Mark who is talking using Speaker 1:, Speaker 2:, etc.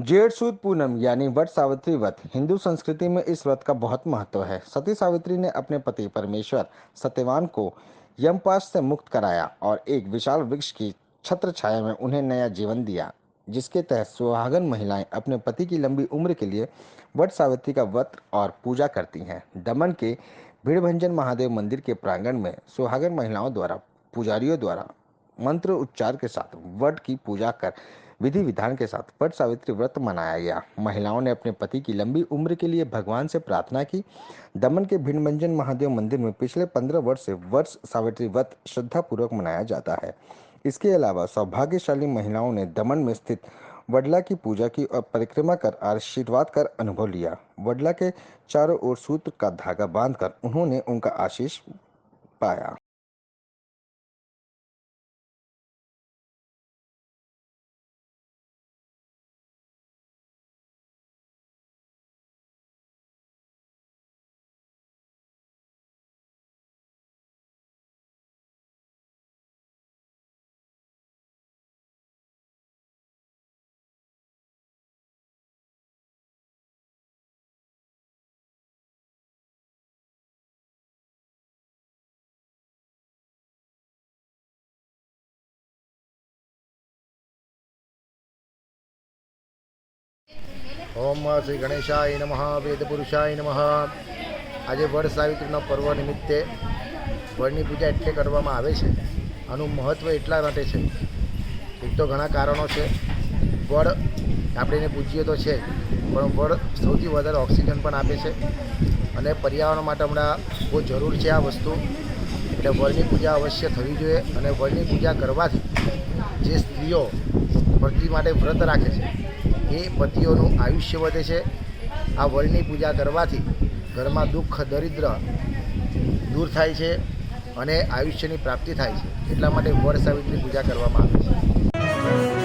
Speaker 1: जेठ सुद पूनम यानी वट सावित्री व्रत हिंदू संस्कृति में इस व्रत का बहुत महत्व है। सती सावित्री ने अपने पति परमेश्वर सत्यवान को यमपाश से मुक्त कराया और एक विशाल वृक्ष की छत्र छाया में उन्हें नया जीवन दिया, जिसके तहत सुहागन महिलाएं अपने पति की लंबी उम्र के लिए वट सावित्री का व्रत और पूजा करती हैं। दमन के भीड़भंजन महादेव मंदिर के प्रांगण में सुहागन महिलाओं द्वारा पुजारियों द्वारा मंत्र उच्चार के साथ वट की पूजा कर विधि विधान के साथ वट सावित्री व्रत मनाया गया। महिलाओं ने अपने पति की लंबी उम्र के लिए भगवान से प्रार्थना की। दमन के भिड़भंजन महादेव मंदिर में पिछले 15 वर्ष से वट सावित्री व्रत श्रद्धापूर्वक मनाया जाता है। इसके अलावा सौभाग्यशाली महिलाओं ने दमन में स्थित वडला की पूजा की और परिक्रमा कर आशीर्वाद कर अनुभव लिया। वडला के चारों ओर सूत्र का धागा बांधकर उन्होंने उनका आशीष पाया।
Speaker 2: ओम श्री गणेशाय नमः। वेदपुरुषाय नमः। आज वड सावित्रीना पर्व निमित्ते वडनी पूजा एटले करवामां आवे छे। आनुं महत्व एटला माटे छे। एक तो घणा कारणों छे। वड आपणे पूजीए तो छे, पण वड सौथी वधारे ऑक्सिजन पण आपे छे अने पर्यावरण माटे हमणां बहुत जरूर छे आ वस्तु। એટલે વડની પૂજા અવશ્ય થવી જોઈએ અને વડની પૂજા કરવાથી જે સ્ત્રીઓ પતિ માટે વ્રત રાખે છે એ પતિઓનું આયુષ્ય વધે છે। આ વડની પૂજા કરવાથી ઘરમાં દુઃખ દરિદ્ર દૂર થાય છે અને આયુષ્યની પ્રાપ્તિ થાય છે। એટલા માટે વડ સાવિત્રી પૂજા કરવામાં આવે છે।